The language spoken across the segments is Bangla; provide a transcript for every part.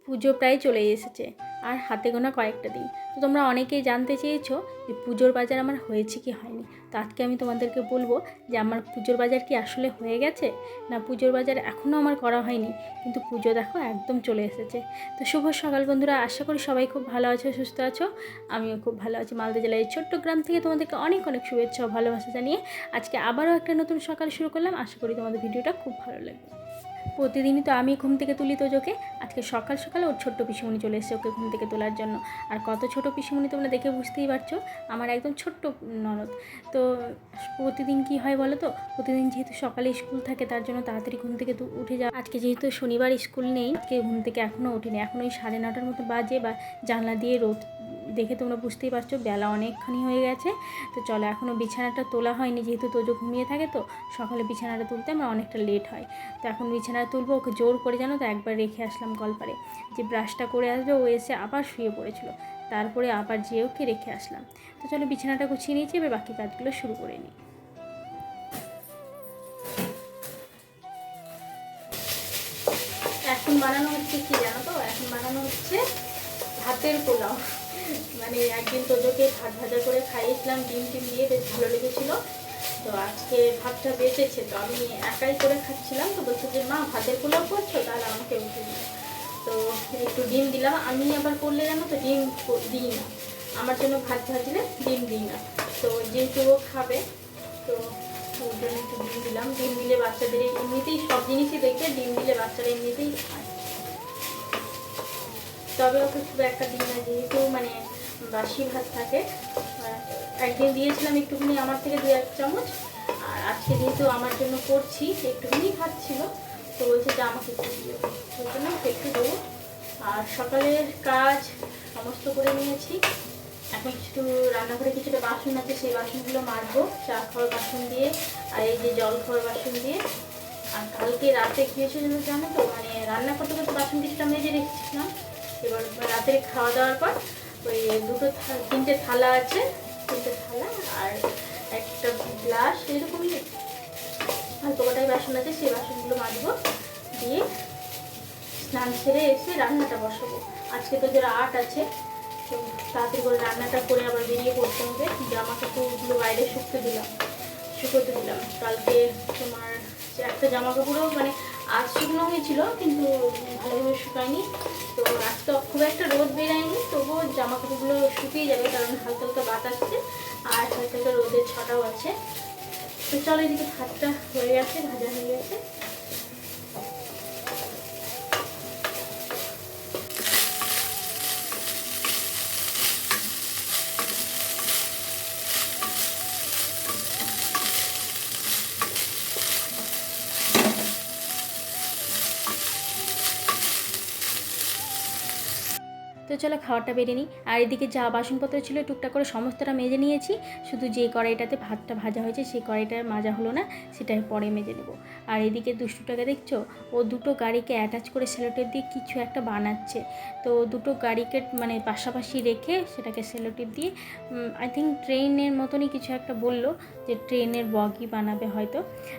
পুজো প্রায় চলেই এসেছে আর হাতে গোনা কয়েকটা দিন। তো তোমরা অনেকেই জানতে চেয়েছো যে পুজোর বাজার আমার হয়েছে কি হয়নি। তো আজকে আমি তোমাদেরকে বলবো যে আমার পুজোর বাজার কি আসলে হয়ে গেছে, না পুজোর বাজার এখনও আমার করা হয়নি, কিন্তু পুজো দেখো একদম চলে এসেছে। তো শুভ সকাল বন্ধুরা, আশা করি সবাই খুব ভালো আছো, সুস্থ আছো। আমিও খুব ভালো আছি। মালদা জেলার এই ছোট্ট গ্রাম থেকে তোমাদেরকে অনেক অনেক শুভেচ্ছা ও ভালোবাসা জানিয়ে আজকে আবারও একটা নতুন সকাল শুরু করলাম। আশা করি তোমাদের ভিডিওটা খুব ভালো লাগবে। প্রতিদিনই তো আমি ঘুম থেকে তুলি তোজোকে। আজকে সকাল সকালে ওর ছোট্ট পিসিমণি চলে এসেছে ওকে ঘুম থেকে তোলার জন্য। আর কত ছোট পিসিমণি তোমরা দেখে বুঝতেই পারছো, আমার একদম ছোট্ট ননদ। তো প্রতিদিন কি হয় বলো তো, প্রতিদিন যেহেতু সকালে স্কুল থাকে তার জন্য তাড়াতাড়ি ঘুম থেকে উঠে যাওয়া। আজকে যেহেতু শনিবার স্কুল নেই, আজকে ঘুম থেকে এখনও উঠিনি। এখন ওই 9:30টার মতো বাজে, বা জানলা দিয়ে রোদ দেখে তোমরা বুঝতেই পারছো বেলা অনেকখানি হয়ে গেছে। তো চলো, এখনও বিছানাটা তোলা হয়নি, যেহেতু তোজো ঘুমিয়ে থাকে তো সকালে বিছানাটা তুলতে আমার অনেকটা লেট হয়। তো এখন বিছানাটা তুলবো, ওকে জোর করে জানো তো একবার রেখে আসলাম কলপারে, যে ব্রাশটা করে আসবে। ও এসে আবার শুয়ে পড়েছিল, তারপরে আবার যেয়ে ওকে রেখে আসলাম। তো চলো, বিছানাটা গুছিয়ে নিয়েছি, এবার বাকি কাজগুলো শুরু করে নিই। এখন বানানো হচ্ছে কি জানো তো, এখন বানানো হচ্ছে ভাতের পোলাও। মানে একদিন তোদেরকে ভাত ভাজা করে খাইয়েছিলাম ডিম টিম দিয়ে, বেশ ভালো লেগেছিলো। তো আজকে ভাতটা বেঁচেছে, তো আমি একাই করে খাচ্ছিলাম। তো বলছে যে মা ভাতের পোলাও করছো, তাহলে আমাকে উঠে দিল। তো একটু ডিম দিলাম। আমি আবার করলে জানো তো ডিম দিই না, আমার জন্য ভাত ভাজলে ডিম দিই না। তো যেহেতু ও খাবে, তো ওর জন্য একটু ডিম দিলাম। ডিম দিলে বাচ্চাদের এমনিতেই সব জিনিসই দেখবে ডিম দিলে বাচ্চারা এমনিতেই খায়। তবে ওকে খুব একটা দিই না, যেহেতু মানে বাসি ভাত থাকে। একদিন দিয়েছিলাম একটুখানি, আমার থেকে 2-1 চামচ। আর আজকে যেহেতু আমার জন্য করছি, একটুখানি খাচ্ছিল, তো বলছে যে আমাকে একটু দিও, ওই জন্য একটু দেবো। আর সকালের কাজ সমস্ত করে নিয়েছি। এখন একটু রান্নাঘরে কিছুটা বাসন আছে, সেই বাসনগুলো মাজবো, চা খাওয়ার বাসন দিয়ে আর এই যে জল খাওয়ার বাসন দিয়ে। আর কালকে রাতে গিয়েছিল জানো তো, মানে রান্না করতে করতে বাসন কিছুটা মেজে রেখেছিলাম। এবার রাতে খাওয়া দাওয়ার পর ওই তিনটে থালা আছে, তিনটে থালা আর একটা গ্লাস, এরকমই অল্প কটাই বাসন আছে, সেই বাসনগুলো মাজবো। দিয়ে স্নান সেরে এসে রান্নাটা বসাবো। আজকে তো যারা আট আছে, তো তাড়াতাড়ি করে রান্নাটা করে আবার বেরিয়ে পড়তে হবে। জামা কাপড়গুলো বাইরে শুকোতে দিলাম। কালকে তোমার একটা জামা কাপড়ও মানে আজ শুকনো হয়েছিল, কিন্তু ভালোভাবে শুকায়নি। তো আজ তো খুব একটা রোদ বেরায়নি, তবুও জামা কাপড়গুলো শুকিয়ে যাবে, কারণ হালকা হালকা বাতাসছে আর হালকা হালকা রোদের ছটাও আছে। তো চলো, এদিকে ভাতটা হয়ে গেছে, ভাজা হয়ে গেছে। তো চলো খাওয়াটা বেড়ে নিই। আর এদিকে যা বাসনপত্র ছিল টুকটাক করে সমস্তটা মেজে নিয়েছি। শুধু যে কড়াইটাতে ভাতটা ভাজা হয়েছে সেই কড়াইটার মাজা হলো না, সেটা পরে মেজে নেবো। আর এদিকে দুষ্টুটাকে দেখছো, ও দুটো গাড়িকে অ্যাটাচ করে সেলোটেপ দিয়ে কিছু একটা বানাচ্ছে। তো দুটো গাড়িকে মানে পাশাপাশি রেখে সেটাকে সেলোটেপ দিয়ে আই থিঙ্ক ট্রেনের মতনই কিছু একটা বললো, যে ট্রেনের বগি বানাবে হয়তো।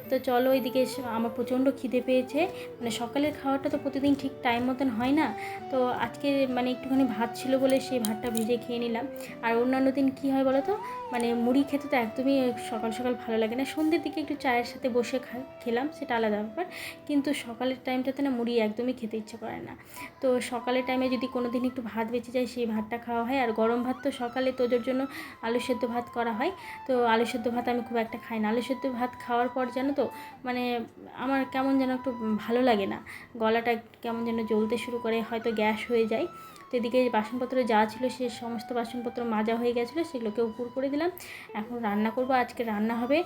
তো চলো, এদিকে আমার প্রচণ্ড খিদে পেয়েছে। মানে সকালের খাওয়াটা তো প্রতিদিন ঠিক টাইম মতন হয় না। তো আজকে মানে একটুখানি ভাত ছিল বলে সেই ভাতটা ভেজে খেয়ে নিলাম। আর অন্যান্য দিন কী হয় বলো তো, মানে মুড়ি খেতে তো একদমই সকাল সকাল ভালো লাগে না। সন্ধ্যের দিকে একটু চায়ের সাথে বসে খেলাম, সেটা আলাদা ব্যাপার। কিন্তু সকালের টাইমটাতে না মুড়ি একদমই খেতে ইচ্ছে করে না। তো সকালের টাইমে যদি কোনো দিন একটু ভাত বেঁচে যায়, সেই ভাতটা খাওয়া হয়। আর গরম ভাত তো সকালে তোদের জন্য আলু সেদ্ধ ভাত করা হয়। তো আলু সেদ্ধ ভাত আমি খুব একটা খাই না। আলু সেদ্ধ ভাত খাওয়ার পর জানো তো, মানে আমার কেমন যেন একটু ভালো লাগে না, গলাটা কেমন যেন জ্বলতে শুরু করে, হয়তো গ্যাস হয়ে যায়। তো এদিকে বাসনপত্র যা ছিল সে সমস্ত বাসনপত্র মাজা হয়ে গেছিলো, সেগুলোকে উপর করে দিলাম। এখন রান্না করব, আজকে রান্না হবে,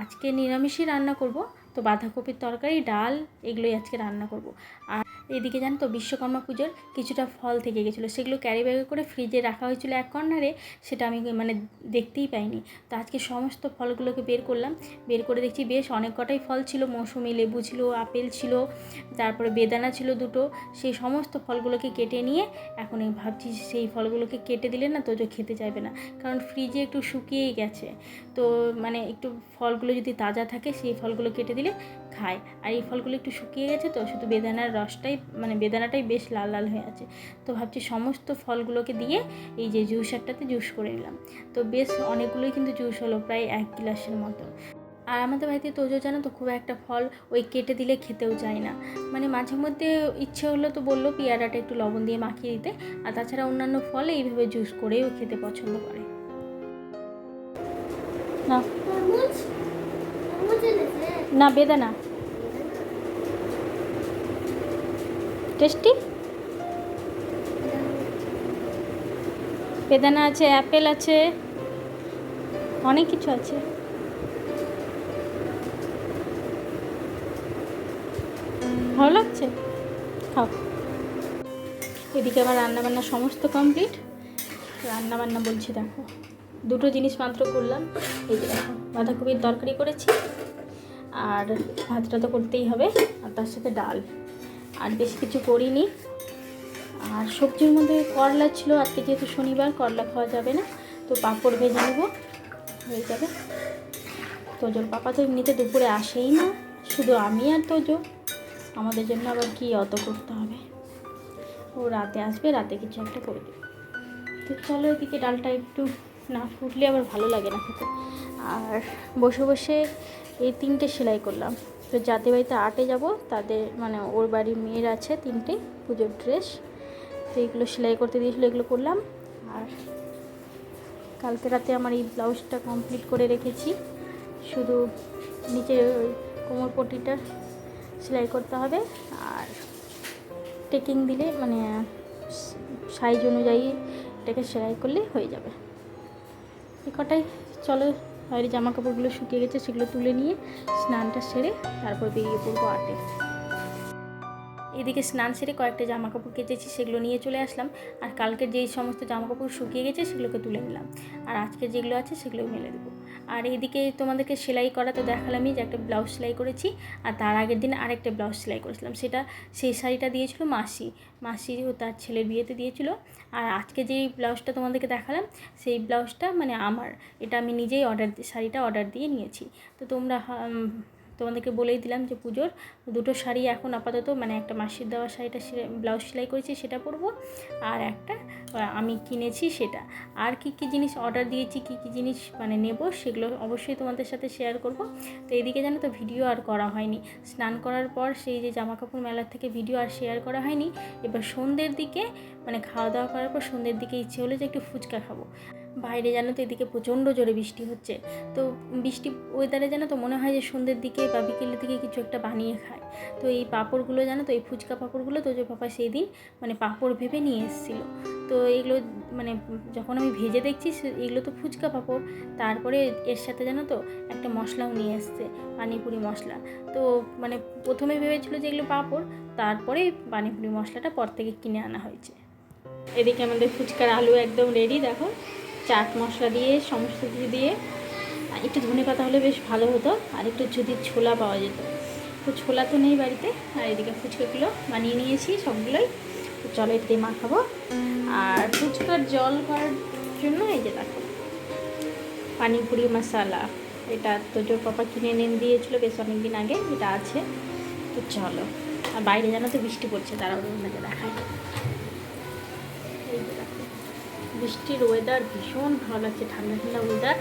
আজকে নিরামিষই রান্না করব। তো বাঁধাকপির তরকারি, ডাল, এগুলোই আজকে রান্না করব। আর এদিকে জানো তো, বিশ্বকর্মা পুজোর কিছুটা ফল থেকে গেছিলো, সেগুলো ক্যারি ব্যাগে করে ফ্রিজে রাখা হয়েছিল এক কর্নারে, সেটা আমি মানে দেখতেই পাইনি। তো আজকে সমস্ত ফলগুলোকে বের করলাম, বের করে দেখছি বেশ অনেক কটাই ফল ছিল। মৌসুমি লেবু ছিল, আপেল ছিল, তারপরে বেদানা ছিল দুটো। সেই সমস্ত ফলগুলোকে কেটে নিয়ে এখন ভাবছি সেই ফলগুলোকে কেটে দিলে না তোজো খেতে চাইবে না, কারণ ফ্রিজে একটু শুকিয়েই গেছে। তো মানে একটু ফলগুলো যদি তাজা থাকে সেই ফলগুলো কেটে দিলে খায়। আর এই ফলগুলো একটু শুকিয়ে গেছে তো, শুধু বেদানার রসটাই মানে বেদানাটাই বেশ লাল লাল হয়ে আছে। তো ভাবছি সমস্ত ফলগুলোকে দিয়ে এই যে জুসারটাতে জুস করে নিলাম। তো বেশ অনেকগুলোই কিন্তু জুস হলো, প্রায় 1 গ্লাসের মতো। আর আমাদের বাড়িতে তোজো জানো তো খুব একটা ফল ওই কেটে দিলে খেতেও চায় না, মানে মাঝে মধ্যে ইচ্ছে হলো তো বললো পেয়ারাটা একটু লবণ দিয়ে মাখিয়ে দিতে, আর তাছাড়া অন্যান্য ফল এইভাবে জুস করেও খেতে পছন্দ করে। না না বেদানা টেস্টি, বেদানা আছে, অ্যাপেল আছে, অনেক কিছু আছে। ভালো লাগছে, খাও। এদিকে আমার রান্নাবান্না সমস্ত কমপ্লিট। রান্নাবান্না বলছি দেখো, দুটো জিনিস মাত্র করলাম। এই যে দেখো বাঁধাকপির তরকারি করেছি, আর ভাতটা তো করতেই হবে, আর তার সাথে ডাল, আর বেশি কিছু করিনি। আর সবজির মধ্যে করলা ছিল, আজকে যেহেতু শনিবার করলা খাওয়া যাবে না, তো পাঁপড় ভেজে নেব, হয়ে যাবে। তোজোর পাপা তো এমনিতে দুপুরে আসেই না, শুধু আমি আর তোজো, আমাদের জন্য আবার কি অত করতে হবে। ও রাতে আসবে, রাতে কিছু একটা করে দেবে। তো চলো এদিকে ডালটা একটু না ফুটলে আবার ভালো লাগে না খেতে। আর বসে বসে এই 3টে সেলাই করলাম। তো যাদের বাড়িতে আর্টে যাব তাদের মানে ওর বাড়ির মেয়ের আছে 3টে পুজোর ড্রেস, তো এইগুলো সেলাই করতে দিয়েছিলো, এগুলো করলাম। আর কালকে রাতে আমার এই ব্লাউজটা কমপ্লিট করে রেখেছি, শুধু নিচে ওই কোমর পট্টিটা সেলাই করতে হবে, আর টেকিং দিলে মানে সাইজ অনুযায়ী এটাকে সেলাই করলে হয়ে যাবে। এই কটাই। চলো বাইরে জামা কাপড়গুলো শুকিয়ে গেছে, সেগুলো তুলে নিয়ে স্নানটা সেরে তারপর বেরিয়ে পড়বো আটে। এদিকে স্নান সেরে কয়েকটা জামা কাপড় কেচেছি, সেগুলো নিয়ে চলে আসলাম। আর কালকের যেই সমস্ত জামা কাপড় শুকিয়ে গেছে সেগুলোকে তুলে নিলাম, আর আজকে যেগুলো আছে সেগুলো মেলে দেবো। আর এইদিকে তোমাদেরকে সেলাই করা তো দেখালামই, যে একটা ব্লাউজ সেলাই করেছি, আর তার আগের দিন আরেকটা ব্লাউজ সেলাই করেছিলাম, সেটা সেই শাড়িটা দিয়েছিল মাসি ও তার ছেলের বিয়েতে দিয়েছিল। আর আজকে যেই ব্লাউজটা তোমাদেরকে দেখালাম সেই ব্লাউজটা মানে আমার, এটা আমি নিজেই শাড়িটা অর্ডার দিয়ে নিয়েছি। তো তোমাদেরকে বলেই দিলাম যে পুজোর দুটো শাড়ি এখন আপাতত, মানে একটা মাসির দেওয়া শাড়িটা ব্লাউজ সেলাই করেছি সেটা পরবো, আর একটা আমি কিনেছি সেটা। আর কি কি জিনিস অর্ডার দিয়েছি, কি কি জিনিস মানে নেব, সেগুলো অবশ্যই তোমাদের সাথে শেয়ার করব। তো এদিকে জানো তো ভিডিও আর করা হয়নি, স্নান করার পর সেই যে জামা কাপড় মেলার থেকে ভিডিও আর শেয়ার করা হয়নি। এবার সন্ধ্যের দিকে মানে খাওয়া দাওয়া করার পর সন্ধ্যের দিকে ইচ্ছে হলো যে একটু ফুচকা খাবো। বাইরে জানো তো এদিকে প্রচণ্ড জোরে বৃষ্টি হচ্ছে, তো বৃষ্টি ওয়েদারে জানো তো মনে হয় যে সন্ধ্যের দিকে বা বিকেলের দিকে কিছু একটা বানিয়ে খায়। তো এই পাঁপড়গুলো জানো তো, এই ফুচকা পাঁপড়গুলো তো যে পাপা সেই দিন মানে পাঁপড় ভেবে নিয়ে এসেছিলো। তো এগুলো মানে যখন আমি ভেজে দেখছি এগুলো তো ফুচকা পাঁপড়, তারপরে এর সাথে জানো তো একটা মশলাও নিয়ে এসছে, পানিপুরি মশলা। তো মানে প্রথমে ভেবেছিলো যে এগুলো পাঁপড়, তারপরে পানিপুরি মশলাটা পর থেকে কিনে আনা হয়েছে। এদিকে আমাদের ফুচকার আলু একদম রেডি, দেখো চাট মশলা দিয়ে সমস্ত কিছু দিয়ে, একটু ধনেপাতা হলে বেশ ভালো হতো, আর একটু যদি ছোলা পাওয়া যেত, তো ছোলা তো নেই বাড়িতে। আর এদিকে ফুচকাগুলো বানিয়ে নিয়েছি সবগুলোই, তো চলো এটা দিয়ে মাখাবো। আর ফুচকার জল করার জন্য এই যে দেখো পানিপুরি মশলা, এটা তোজোর পাপা কিনে এনে দিয়েছিলো বেশ অনেক দিন আগে, এটা আছে। তো চলো, আর বাইরে জানো তো বৃষ্টি পড়ছে, তারাও আপনাকে দেখায়। এই যে দেখো বৃষ্টির ওয়েদার ভীষণ ভালো লাগছে, ঠান্ডা ঠান্ডা ওয়েদার।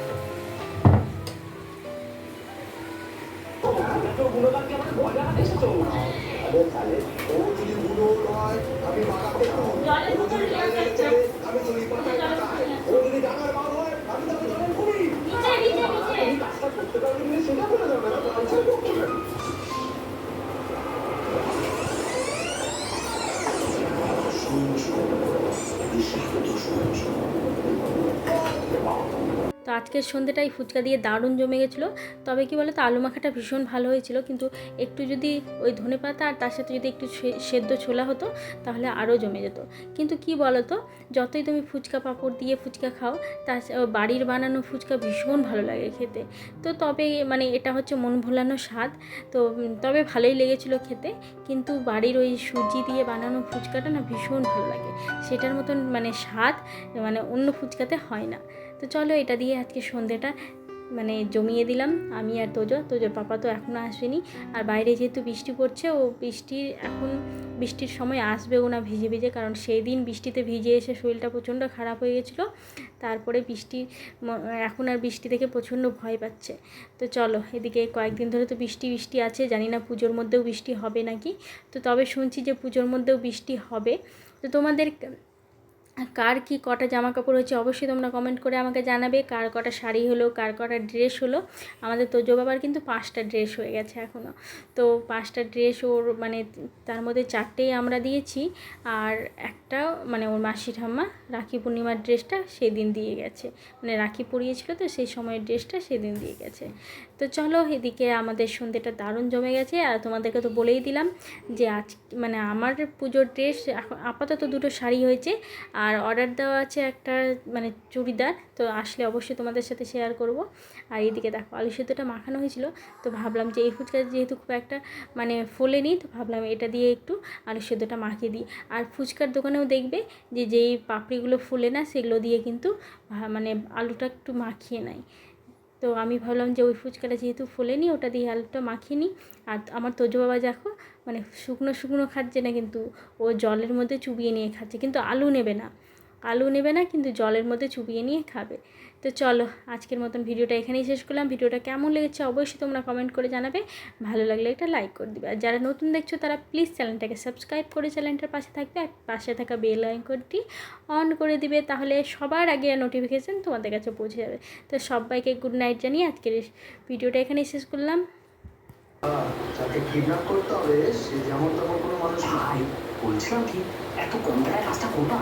তো আজকের সন্ধ্যেটাই ফুচকা দিয়ে দারুণ জমে গেছিলো। তবে কি বলো তো, আলু মাখাটা ভীষণ ভালো হয়েছিল, কিন্তু একটু যদি ওই ধনেপাতা আর তার সাথে যদি একটু সেদ্ধ ছোলা হতো তাহলে আরও জমে যেত। কিন্তু কি বলো তো, যতই তুমি ফুচকা পাঁপড় দিয়ে ফুচকা খাও, তার বাড়ির বানানো ফুচকা ভীষণ ভালো লাগে খেতে। তো তবে মানে এটা হচ্ছে মন ভোলানো স্বাদ, তো তবে ভালোই লেগেছিলো খেতে। কিন্তু বাড়ির ওই সুজি দিয়ে বানানো ফুচকাটা না ভীষণ ভালো লাগে, সেটার মতন মানে স্বাদ মানে অন্য ফুচকাতে হয় না। তো চলো এটা দিয়ে আজকে সন্ধ্যেটা মানে জমিয়ে দিলাম আমি আর তোজোর পাপা তো এখনও আসেনি। আর বাইরে যেহেতু বৃষ্টি পড়ছে, ও বৃষ্টির সময় আসবেও না ভিজে ভিজে, কারণ সেই দিন বৃষ্টিতে ভিজে এসে শরীরটা প্রচণ্ড খারাপ হয়ে গেছিলো। তারপরে এখন আর বৃষ্টি থেকে প্রচণ্ড ভয় পাচ্ছে। তো চলো, এদিকে কয়েকদিন ধরে তো বৃষ্টি আছে, জানি না পুজোর মধ্যেও বৃষ্টি হবে নাকি। তো তবে শুনছি যে পুজোর মধ্যেও বৃষ্টি হবে। তো তোমাদের কার কি কটা জামা কাপড় হয়েছে অবশ্যই তোমরা কমেন্ট করে আমাকে জানাবে। কার কটা শাড়ি হলো, কার কটা ড্রেস হলো। আমাদের তোজো বাবার কিন্তু 5টা ড্রেস হয়ে গেছে এখনও। তো 5টা ড্রেস ওর মানে তার মধ্যে 4টেই আমরা দিয়েছি, আর একটা মানে ওর মাসি ঠাম্মা রাখি পূর্ণিমার ড্রেসটা সেদিন দিয়ে গেছে, মানে রাখি পরিয়েছিল তো সেই সময়ের ড্রেসটা সেদিন দিয়ে গেছে। তো চলো, এদিকে আমাদের সন্ধ্যেটা দারুণ জমে গেছে। আর তোমাদেরকে তো বলেই দিলাম যে আজ মানে আমার পুজোর ড্রেস আপাতত 2টো শাড়ি হয়েছে, আর অর্ডার দেওয়া আছে একটা মানে চুড়িদার। তো আসলে অবশ্যই তোমাদের সাথে শেয়ার করব। আর এইদিকে দেখো আলু সেদ্ধটা মাখানো হয়েছিল, তো ভাবলাম যে এই ফুচকা যেহেতু খুব একটা মানে ফোলেনি, তো ভাবলাম এটা দিয়ে একটু আলু সেদ্ধটা মাখিয়ে দিই। আর ফুচকার দোকানেও দেখবে যে যেই পাপড়িগুলো ফুলে না সেগুলো দিয়ে কিন্তু মানে আলুটা একটু মাখিয়ে নেয়। তো আমি ভাবলাম যে ওই ফুচকাটা যেহেতু ফোলেনি, ওটা দিয়ে আলুটা মাখিয়ে নিই। আর আমার তোজো বাবা দেখো মানে শুকনো খাচ্ছে না, কিন্তু ও জলের মধ্যে চুবিয়ে নিয়ে খাচ্ছে, কিন্তু আলু নেবে না, কিন্তু জলের মধ্যে চুবিয়ে নিয়ে খাবে। তো চলো, আজকের মতন ভিডিওটা এখানেই শেষ করলাম। ভিডিওটা কেমন লেগেছে অবশ্যই তোমরা কমেন্ট করে জানাবে। ভালো লাগলে একটা লাইক করে দিবে, আর যারা নতুন দেখছো তারা প্লিজ চ্যানেলটাকে সাবস্ক্রাইব করে চ্যানেলটার পাশে থাকবে, আর পাশে থাকা বেল আইকনটি অন করে দিবে, তাহলে সবার আগে নোটিফিকেশান তোমাদের কাছে পৌঁছে যাবে। তো সবাইকে গুড নাইট জানিয়ে আজকের ভিডিওটা এখানেই শেষ করলাম। যাকে কিডন্যাপ করতে হবে সে যেমন তেমন কোনো মানুষ নয়। বলছিলাম কি, এত কম টাকায় কাজটা করবা?